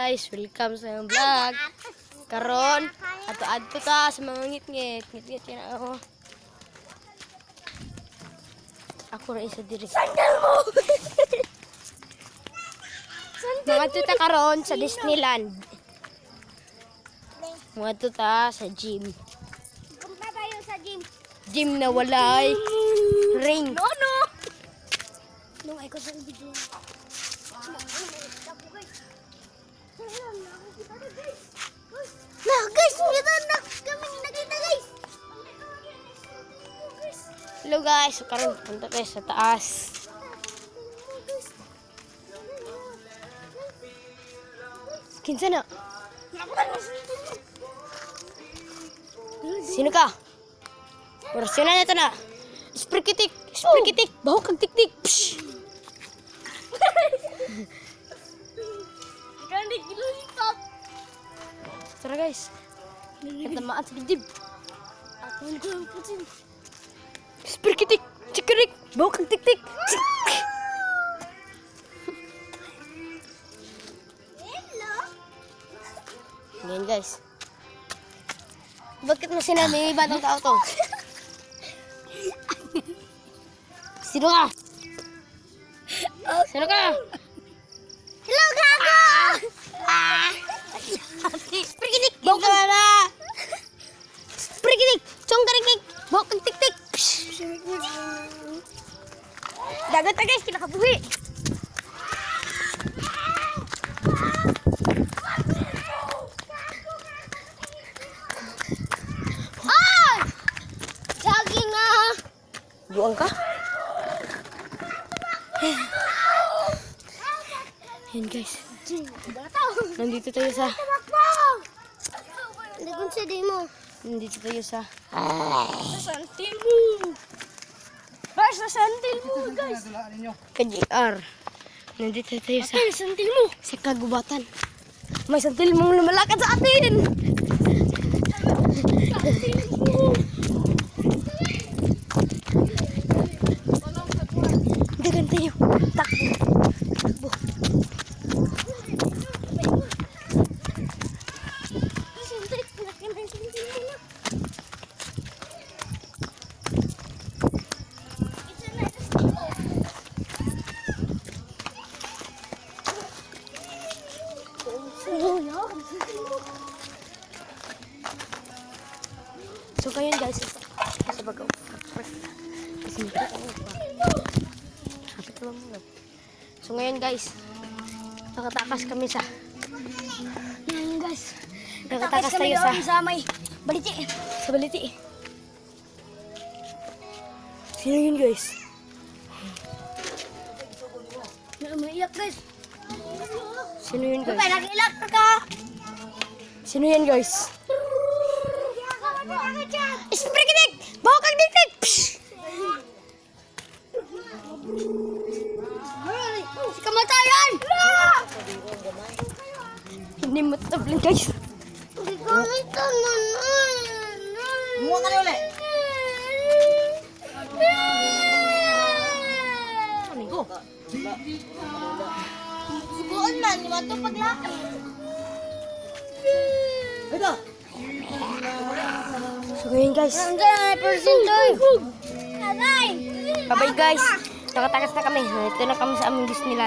guys, welcome sa iyong vlog. Karon, ato-adto ta sa mga ngit-ngit. Ngit-ngit yan ako. Ako na isa diri. Sandal mo! Mga tuta karon sa Disneyland. Mga tuta sa gym. Punta tayo sa gym. Gym na walay ring. No! Nung ay ko sa video. Nah guys, kita nak kami nakita guys. Hello guys, so karon punta tayo sa taas. Kinsa na? Sino ka? Orasyonan na ito na. Sprikitik! Sprikitik! Bahok kang tik-tik! Psh! Ganda lollipop. Tara guys. Katamaan sa dibdib. Ako ko ang putin. Sprikitik! Chikarik! Bahok kang tik-tik! Hello. Ngayon guys. Bakit mo sinabi may batang tao to? Sino ka? Sino ka? Hello gago. Sprikitik! Bahok ka na! Sprikitik! Chongkarikik! Bahok kang tik-tik! Psh! Dagat na guys, kinakabuhi. Ay! Jogging na. Buang ka? Yan guys. Nandito tayo sa... Hindi kong siya di mo. Nandito tayo sa... Sa santil mo. Guys, sa santil mo guys. KJR. Nandito tayo sa... Ay, santil mo. Sa kagubatan. May santil mong lumalakad sa atin! Santil mo. Dagan tayo. Takbo. Takbo. Santil, pinakin na yung santil mo na. So kayon guys, sa bago. Kasi hindi ako pa. Hapit lang mo. So ngayon guys, nakatakas kami sa... Yan guys. Nakatakas tayo sa... sa may baliti. Sa baliti. Sino yun guys? Umiiyak guys. Sino yun guys? Kapay, nag-ilak ka. Sino yan guys? Sprikitik! Bahok kang diktik! Si kamatayan! Hindi matablan guys. Hindi ko nito naman. Mua ka na ulit. Amigo. Subuan man, lima to paglaki. Ito. So ngayon guys, Hanggang percento. Aray! bye-bye guys. Nakatakas na kami. Ito na kami sa aming Disneyland.